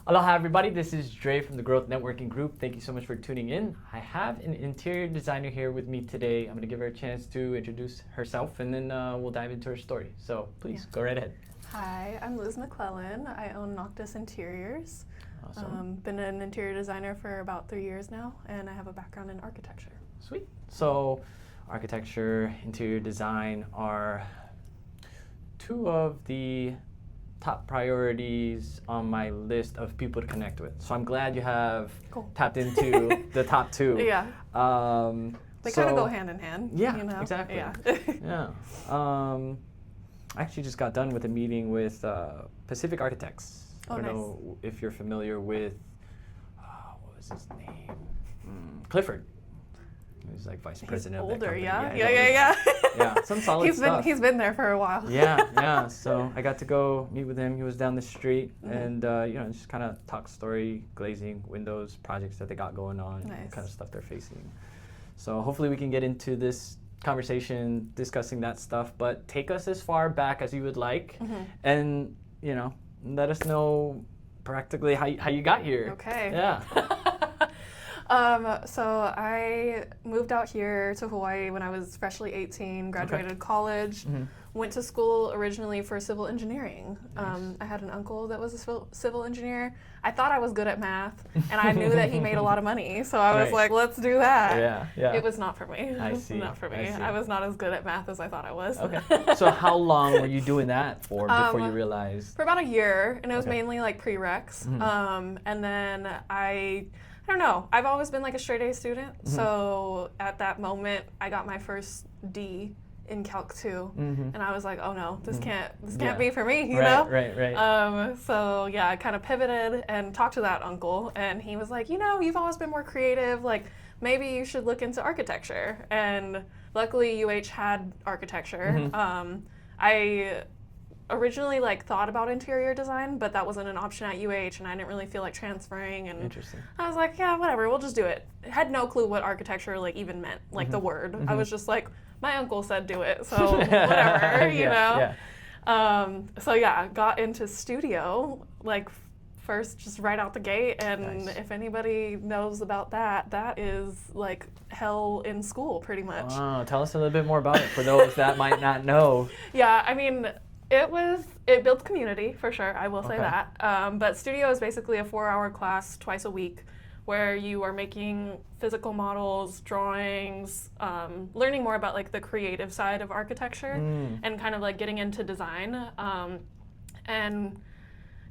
Hello, hi everybody. This is Dre from the Growth Networking Group. Thank you so much for tuning in. I have an interior designer here with me today. I'm going to give her a chance to introduce herself, and then we'll dive into her story. So please go right ahead. Hi, I'm Liz McClellian. I own Noctis Interiors. Awesome. Been an interior designer for about 3 years now, and I have a background in architecture. Sweet. So architecture, interior design are two of the top priorities on my list of people to connect with. So I'm glad you have tapped into the top two. Yeah. They kind of go hand in hand. Yeah, you know? exactly. Yeah. I actually just got done with a meeting with Pacific Architects. Oh, I don't nice. know if you're familiar with, what was his name? Clifford. He was like vice president of that Older, company. yeah. Yeah, some solid stuff. He's been there for a while. Yeah. So I got to go meet with him. He was down the street, and just kind of talk story, glazing, windows, projects that they got going on, Nice. kind of stuff they're facing. So hopefully we can get into this conversation discussing that stuff. But take us as far back as you would like, and let us know practically how you got here. Okay. Yeah. So I moved out here to Hawaii when I was freshly 18, graduated college, went to school originally for civil engineering. Nice. I had an uncle that was a civil engineer. I thought I was good at math, and I knew that he made a lot of money, so I was like, let's do that. Yeah. It was not for me. I see. Not for me. I see. I was not as good at math as I thought I was. Okay. So how long were you doing that for before you realized? For about a year, and it was Okay. mainly like prereqs. And then I don't know. I've always been like a straight A student, so at that moment, I got my first D in Calc 2, and I was like, oh no, this can't be for me, you know? Right. So yeah, I kind of pivoted and talked to that uncle, and he was like, you've always been more creative, like maybe you should look into architecture. And luckily UH had architecture. I originally thought about interior design, but that wasn't an option at UH, and I didn't really feel like transferring, and Interesting. I was like, yeah, whatever, we'll just do it. I had no clue what architecture even meant, the word. I was just like, my uncle said do it, so whatever, you know? Yeah. So yeah, got into studio, first just right out the gate, and Nice. if anybody knows about that, that is like hell in school, pretty much. Wow, tell us a little bit more about it for those that might not know. Yeah, I mean, it builds community, for sure, I will say that. But studio is basically a 4-hour class twice a week where you are making physical models, drawings, learning more about the creative side of architecture, and kind of getting into design. And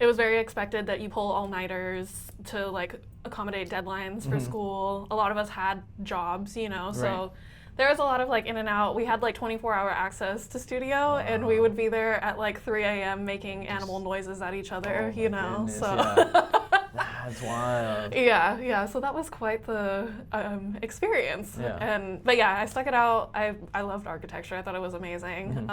it was very expected that you pull all-nighters to accommodate deadlines for school. A lot of us had jobs, so there was a lot of in and out. We had 24-hour access to studio, and we would be there at 3 a.m. making animal noises at each other, Goodness, so. Yeah. That's wild. Yeah. So that was quite the experience. Yeah. But yeah, I stuck it out. I loved architecture. I thought it was amazing.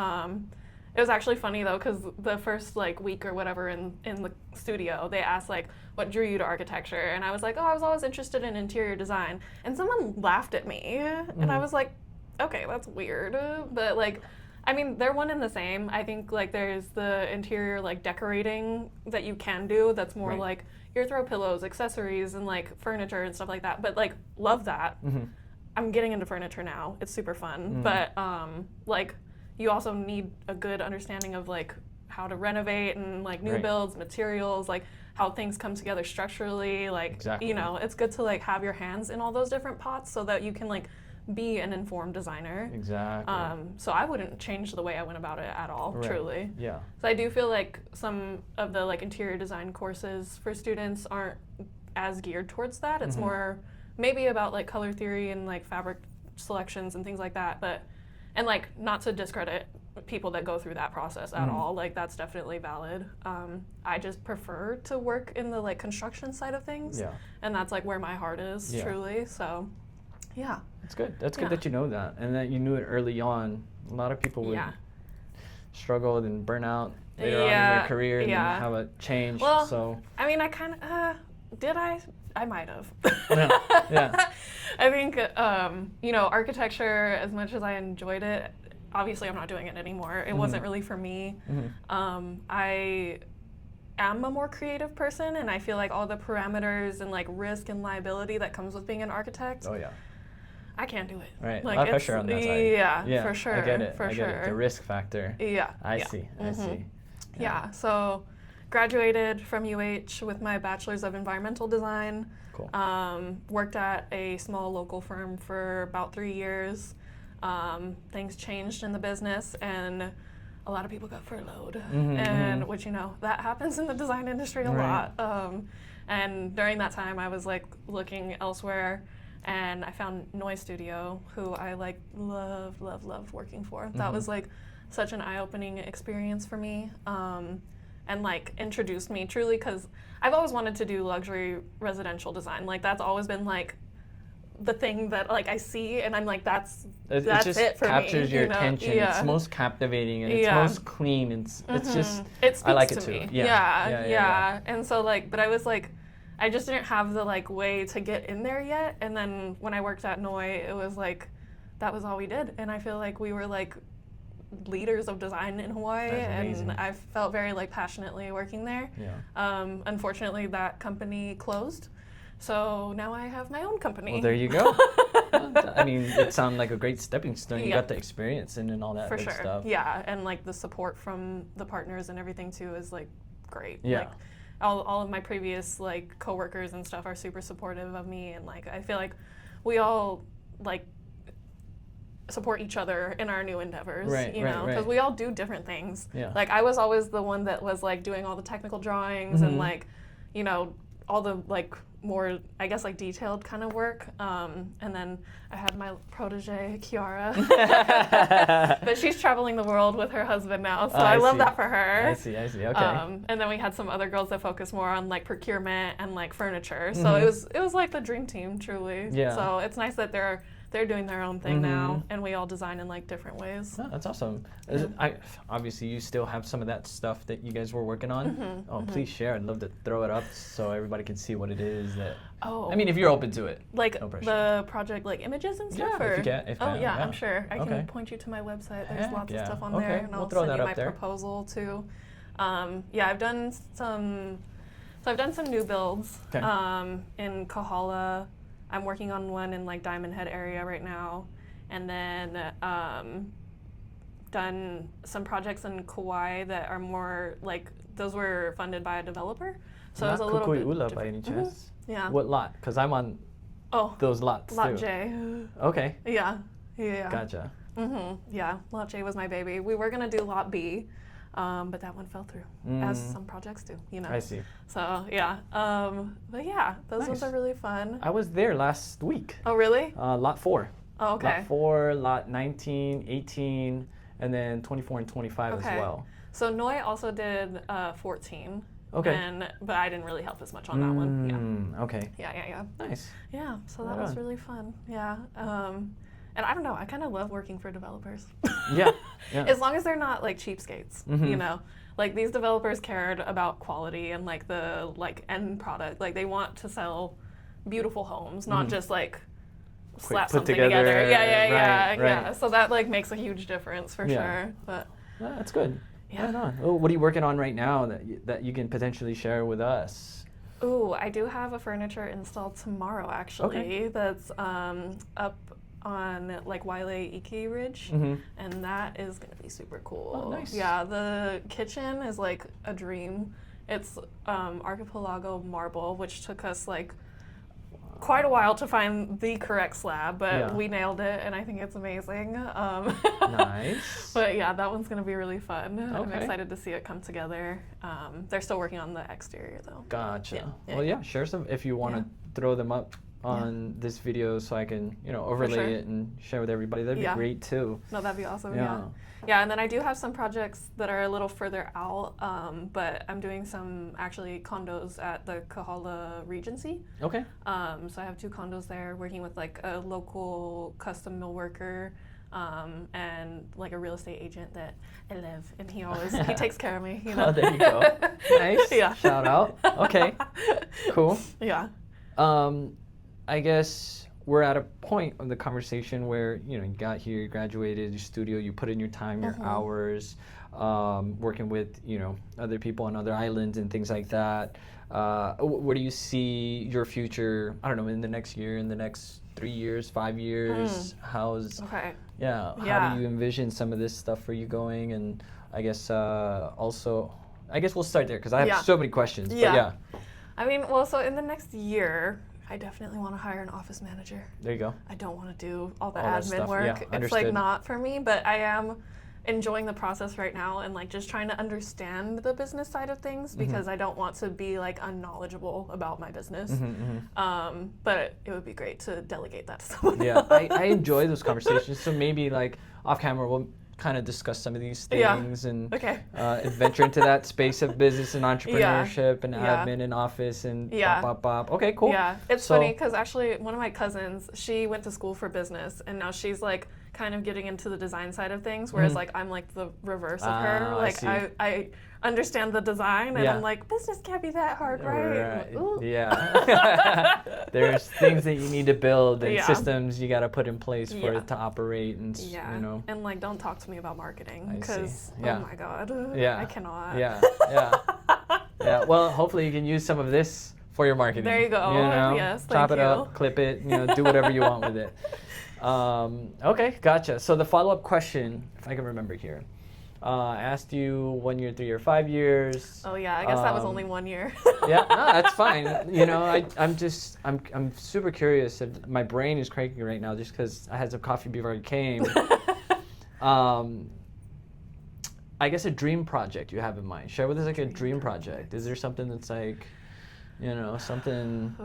It was actually funny though, because the first week or whatever in the studio, they asked what drew you to architecture, and I was like, oh, I was always interested in interior design, and someone laughed at me, and I was like, okay, that's weird, but I mean, they're one and the same. I think there's the interior decorating that you can do that's more your throw pillows, accessories, and furniture and stuff like that, but love that. I'm getting into furniture now. It's super fun, but you also need a good understanding of how to renovate and new builds, materials, how things come together structurally. Exactly. It's good to have your hands in all those different pots so that you can be an informed designer. Exactly. So I wouldn't change the way I went about it at all, truly. Yeah. So I do feel some of the interior design courses for students aren't as geared towards that. It's more maybe about color theory and fabric selections and things like that, but and not to discredit people that go through that process at all. That's definitely valid. I just prefer to work in the construction side of things. Yeah. And that's where my heart is, truly. So yeah. That's good. That's good that you know that, and that you knew it early on. A lot of people would struggle and burn out later on in their career and then have a change. Well, so I mean, I kind of did I might have. Yeah. I think architecture, as much as I enjoyed it, obviously I'm not doing it anymore. It wasn't really for me. I am a more creative person, and I feel like all the parameters and like risk and liability that comes with being an architect. Oh yeah. I can't do it. Right. Like A lot of pressure on that side. Yeah, for sure. I get it. For I sure. get it. The risk factor. Yeah. I yeah. see. Mm-hmm. I see. Yeah. So graduated from UH with my bachelor's of environmental design. Cool. Worked at a small local firm for about 3 years. Things changed in the business, and a lot of people got furloughed, and which, you know, that happens in the design industry a lot. And during that time, I was like looking elsewhere, and I found Noise Studio, who I like loved working for. That was like such an eye-opening experience for me, and like introduced me truly, because I've always wanted to do luxury residential design. Like that's always been like the thing that like I see, and I'm like, that's it just it for me. captures your you know? attention. Yeah. It's most captivating, and it's most clean. It's just it speaks I like to it too. me. Yeah. And so like, but I was like, I just didn't have the like way to get in there yet. And then when I worked at Noi, it was like that was all we did, and I feel like we were like leaders of design in Hawaii, and I felt very like passionately working there. Yeah. Unfortunately, that company closed. So now I have my own company. Well, there you go. I mean, it sounded like a great stepping stone. You got the experience and all that For good sure. stuff. Yeah, and like the support from the partners and everything too is like great. Yeah. Like, all of my previous like coworkers and stuff are super supportive of me, and like I feel like we all like support each other in our new endeavors, you know, because we all do different things. Yeah. Like I was always the one that was like doing all the technical drawings and like, you know, all the like more, I guess, like detailed kind of work. And then I had my protege, Kiara. But she's traveling the world with her husband now, so I love that for her. I see, okay. And then we had some other girls that focus more on like procurement and like furniture. So it was like the dream team, truly. Yeah. So it's nice that they're doing their own thing now, and we all design in like different ways. Oh, that's awesome. Obviously, you still have some of that stuff that you guys were working on. Please share. I'd love to throw it up so everybody can see what it is. I mean, if you're open to it. Like no pressure. the project, like images and stuff. Yeah, or? if you can. Yeah, I'm sure. I can point you to my website. There's lots of stuff on there, and I'll send you my proposal too. I've done some. So I've done some new builds in Kahala. I'm working on one in like Diamond Head area right now, and then done some projects in Kauai that are more like those were funded by a developer, so it was a little bit different. By any chance? Yeah. What lot? Because I'm on those lots Lot too. J. Okay. Yeah. Gotcha. Yeah, Lot J was my baby. We were gonna do Lot B, but that one fell through, as some projects do, you know. I see. So yeah, but yeah, those ones are really fun. I was there last week. Oh really? Lot 4. Oh, okay. Lot 4, lot 19, 18, and then 24 and 25 as well. So Noi also did 14. Okay. But I didn't really help as much on that one. Yeah. Okay. Yeah. Nice. Yeah, so that was really fun. Yeah. And I don't know, I kind of love working for developers. Yeah. As long as they're not like cheapskates, you know. Like these developers cared about quality and like the like end product. Like they want to sell beautiful homes, not just like slap something together. Yeah. So that like makes a huge difference for sure. But that's good. Yeah. Right on. Oh, what are you working on right now that you can potentially share with us? Ooh, I do have a furniture installed tomorrow actually. Okay. That's up on like Wailea Iki Ridge, and that is gonna be super cool. Oh, nice. Yeah, the kitchen is like a dream. It's archipelago marble, which took us like quite a while to find the correct slab, but we nailed it, and I think it's amazing. Nice. But yeah, that one's gonna be really fun. I'm excited to see it come together. They're still working on the exterior though. Gotcha. Well, share some if you want to throw them up on this video so I can, overlay it and share with everybody. That'd be great too. No, that'd be awesome. Yeah, and then I do have some projects that are a little further out, but I'm doing some actually condos at the Kahala Regency. Okay. So I have 2 condos there, working with like a local custom mill worker, and like a real estate agent that I love, and he takes care of me. You know. Oh, there you go. Nice. Yeah. Shout out. Okay. Cool. Yeah. I guess we're at a point of the conversation where you got here, you graduated, your studio, you put in your time, your hours. working with, other people on other islands and things like that. Where do you see your future, I don't know, in the next year, in the next 3 years, 5 years? Okay. How do you envision some of this stuff for you going? And I guess also, I guess we'll start there because I have so many questions. But yeah. I mean, well, so in the next year, I definitely want to hire an office manager. There you go. I don't want to do all the All that admin stuff. work. Yeah, it's understood. like not for me, but I am enjoying the process right now and like just trying to understand the business side of things because I don't want to be like unknowledgeable about my business. But it would be great to delegate that to someone else. I enjoy those conversations. So maybe like off camera we'll kind of discuss some of these things and adventure into that space of business and entrepreneurship and admin and office and bop. Okay, cool. Yeah, it's funny because actually one of my cousins, she went to school for business and now she's like kind of getting into the design side of things, whereas like I'm like the reverse of her. Like I understand the design and I'm like, business can't be that hard, right? Yeah. There's things that you need to build and systems you got to put in place for it to operate and And like don't talk to me about marketing because oh my god, I cannot. Yeah. Well, hopefully you can use some of this for your marketing. There you go. Yes, chop thank it you. up, clip it, do whatever you want with it. Okay, gotcha. So the follow-up question, if I can remember here, I asked you 1 year, 3 year, 5 years. Oh yeah, I guess that was only 1 year. Yeah, no, that's fine. I'm super curious. My brain is cranking right now just because I had some coffee before I came. I guess a dream project you have in mind. Share with us like a dream project. Is there something that's like, something,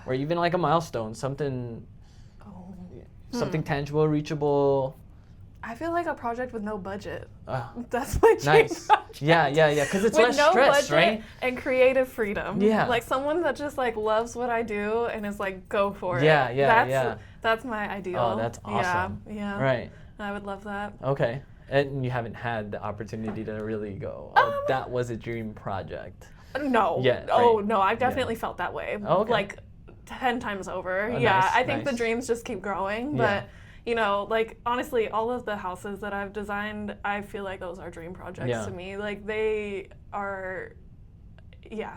or even like a milestone, something tangible, reachable? I feel like a project with no budget. That's my dream project. Yeah, because it's with less no stress, budget right? And creative freedom. Yeah. Like someone that just like loves what I do and is like, go for it. That's my ideal. Oh, that's awesome. Yeah. Right. I would love that. Okay. And you haven't had the opportunity to really go, that was a dream project. No. Yeah. Oh, right. no, I've definitely felt that way. Oh, okay. Like 10 times over. Oh, yeah. nice, I think nice. the dreams just keep growing. But, like honestly, all of the houses that I've designed, I feel like those are dream projects to me. Like they are,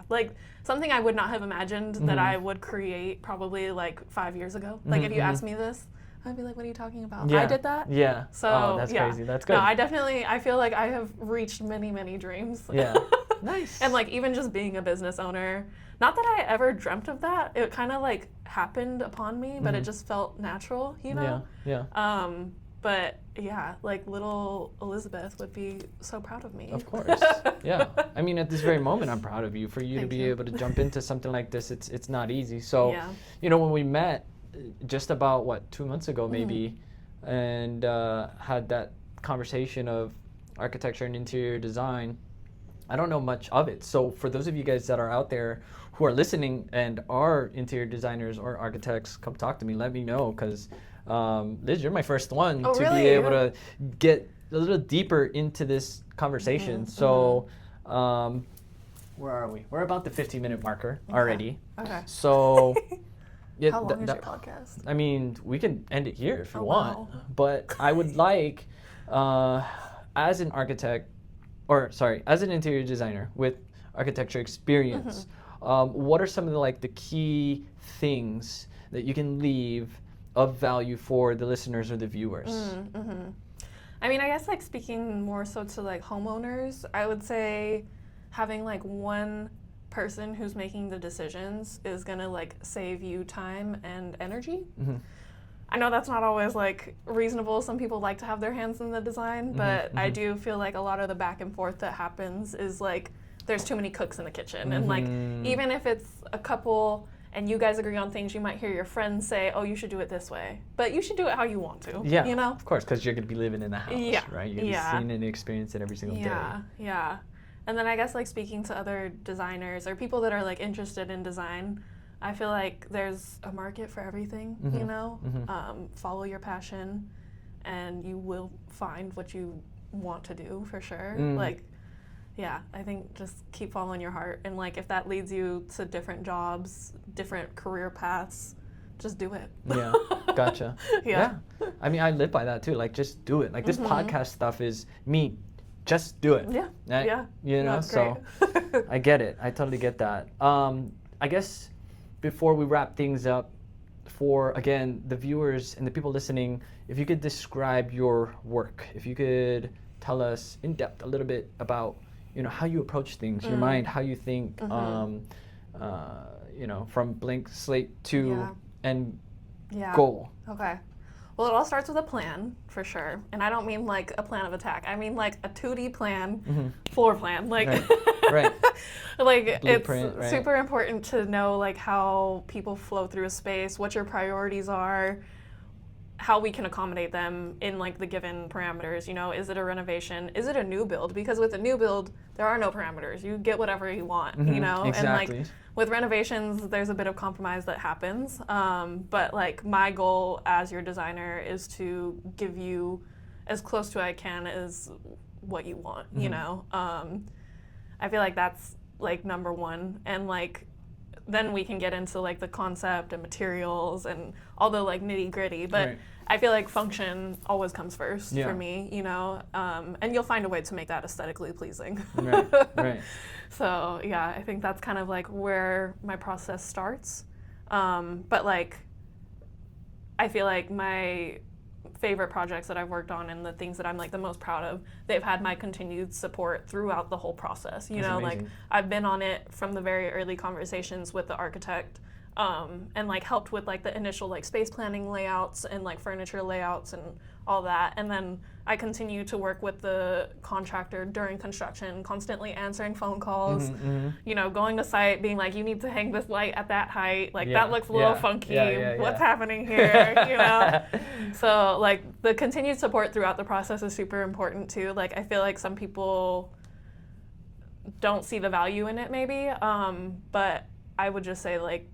like something I would not have imagined that I would create probably like 5 years ago. Like if you asked me this, I'd be like, what are you talking about? Yeah. I did that? Yeah. So, that's crazy. That's good. No, I feel like I have reached many, many dreams. Yeah. Nice. And like even just being a business owner, not that I ever dreamt of that. It kind of like happened upon me, but it just felt natural, Yeah. But yeah, like little Elizabeth would be so proud of me. Of course. Yeah. I mean, at this very moment, I'm proud of you. For you to be able to jump into something like this, it's not easy. So, when we met just about 2 months ago maybe, and had that conversation of architecture and interior design, I don't know much of it. So for those of you guys that are out there who are listening and are interior designers or architects, come talk to me. Let me know because Liz, you're my first one to be able to get a little deeper into this conversation. So where are we? We're about the 15-minute marker already. Okay. So how long is your podcast? I mean, we can end it here if you want. Wow. But I would like, as an interior designer with architecture experience, what are some of the key things that you can leave of value for the listeners or the viewers? I mean, I guess speaking more so to homeowners, I would say having one person who's making the decisions is gonna save you time and energy. I know that's not always reasonable. Some people like to have their hands in the design, but I do feel like a lot of the back and forth that happens is there's too many cooks in the kitchen. And even if it's a couple and you guys agree on things, you might hear your friends say, oh, you should do it this way. But you should do it how you want to, Of course, because you're going to be living in the house, right? You're going to be seeing and experiencing it every single day. Yeah. And then I guess speaking to other designers or people that are interested in design, I feel like there's a market for everything, follow your passion and you will find what you want to do for sure. I think just keep following your heart. And if that leads you to different jobs, different career paths, just do it. Yeah, gotcha. Yeah. I mean, I live by that too. Just do it. This podcast stuff is me just do it. Yeah. Right? Yeah. You know, That's so great. I get it. I totally get that. I guess before we wrap things up, for again the viewers and the people listening, if you could describe your work, if you could tell us in depth a little bit about, you know, how you approach things, your mind, how you think, you know, from blank slate to end goal. Okay. Well, it all starts with a plan, for sure. And I don't mean like a plan of attack. I mean like a 2D plan, floor plan. Like, right. like Blueprint, it's super important to know like how people flow through a space, what your priorities are, how we can accommodate them in like the given parameters. You know, is it a renovation? Is it a new build? Because with a new build, there are no parameters. You get whatever you want, you know? Exactly. And like with renovations, there's a bit of compromise that happens. But like my goal as your designer is to give you as close to I can as what you want, you know? I feel like that's like number one. And like, then we can get into like the concept and materials and all the like nitty gritty. But I feel like function always comes first for me, you know, and you'll find a way to make that aesthetically pleasing. Right. So yeah, I think that's kind of like where my process starts. But like, I feel like my favorite projects that I've worked on and the things that I'm like the most proud of, they've had my continued support throughout the whole process. You know, amazing. like I've been on it from the very early conversations with the architect, and like helped with like the initial like space planning layouts and like furniture layouts and all that. And then I continue to work with the contractor during construction, constantly answering phone calls, you know, going to site, being like, you need to hang this light at that height. Like that looks a little funky. What's happening here? You know? So like the continued support throughout the process is super important too. Like I feel like some people don't see the value in it maybe, but I would just say like,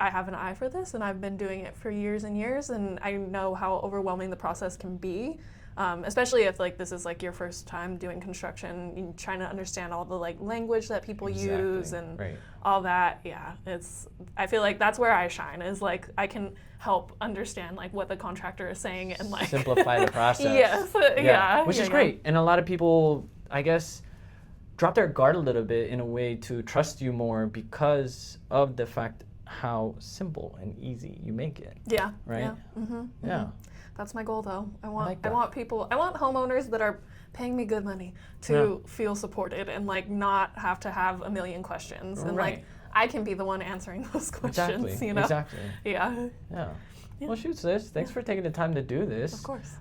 I have an eye for this and I've been doing it for years and years, and I know how overwhelming the process can be, especially if like this is like your first time doing construction and trying to understand all the like language that people use and all that. I feel like that's where I shine, is like I can help understand like what the contractor is saying and like simplify the process. Which is great. And a lot of people, I guess, drop their guard a little bit in a way to trust you more because of the fact how simple and easy you make it. Right? That's my goal though. I want homeowners that are paying me good money to feel supported and like not have to have a million questions. And like I can be the one answering those questions, you know? Exactly. Well, shoot, sis, thanks for taking the time to do this. Of course.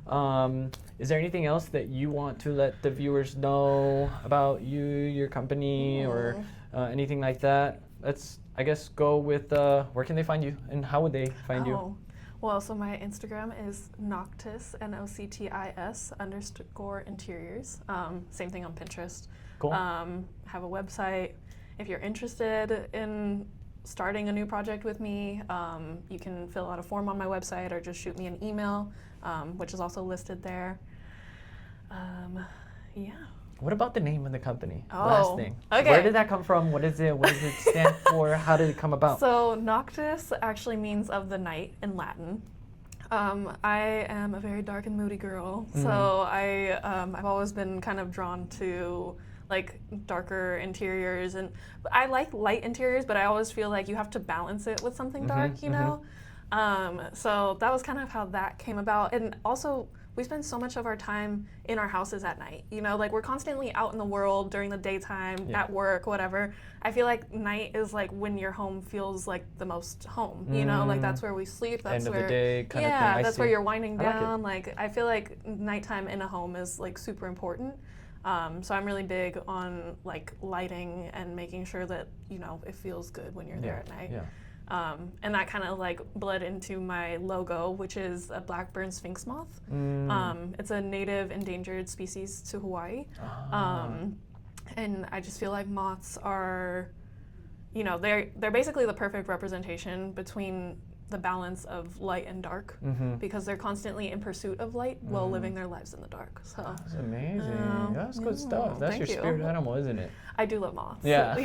Is there anything else that you want to let the viewers know about you, your company, or anything like that? Let's, I guess, go with where can they find you and how would they find you? Well, so my Instagram is Noctis, Noctis _interiors. Same thing on Pinterest. Cool. Have a website. If you're interested in starting a new project with me, you can fill out a form on my website or just shoot me an email, which is also listed there. What about the name of the company? Oh, last thing. Okay. Where did that come from? What is it? What does it stand for? How did it come about? So Noctis actually means of the night in Latin. I am a very dark and moody girl, so I've always been kind of drawn to like darker interiors, and I like light interiors, but I always feel like you have to balance it with something dark, you know? So that was kind of how that came about. And also, we spend so much of our time in our houses at night, you know, like we're constantly out in the world during the daytime, at work, whatever. I feel like night is like when your home feels like the most home, you know, like that's where we sleep, that's End where, of the day kind of thing. that's where you're winding down. Like I feel like nighttime in a home is like super important. So I'm really big on like lighting and making sure that, you know, it feels good when you're there at night. And that kind of like bled into my logo, which is a black-burn sphinx moth. It's a native endangered species to Hawaii. And I just feel like moths are, you know, they're basically the perfect representation between the balance of light and dark, because they're constantly in pursuit of light while living their lives in the dark. So that's amazing. That's good stuff. That's your spirit animal, isn't it? I do love moths. Yeah.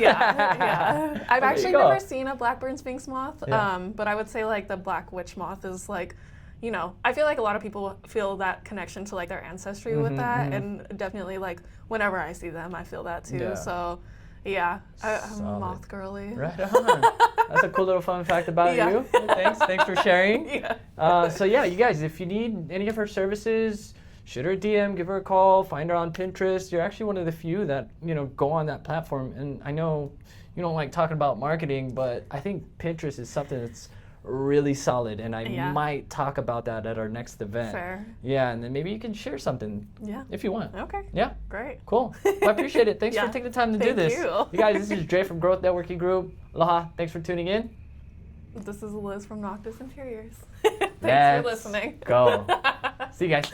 I've actually never seen a black-burn sphinx moth, but I would say like the black witch moth is like, you know, I feel like a lot of people feel that connection to like their ancestry with that, and definitely like whenever I see them, I feel that too. Yeah. So, yeah, I'm Solid. moth girly. Right on. That's a cool little fun fact about you. Thanks for sharing. Yeah. So yeah, you guys, if you need any of her services, shoot her a DM, give her a call, find her on Pinterest. You're actually one of the few that, you know, go on that platform. And I know you don't like talking about marketing, but I think Pinterest is something that's really solid, and I might talk about that at our next event. Fair. Yeah, and then maybe you can share something if you want. Okay. Yeah. Great. Cool. Well, I appreciate it. Thanks for taking the time to do this. Thank you. You guys, this is Dre from Growth Networking Group. Aloha. Thanks for tuning in. This is Liz from Noctis Interiors. Thanks for listening. Go. See you guys.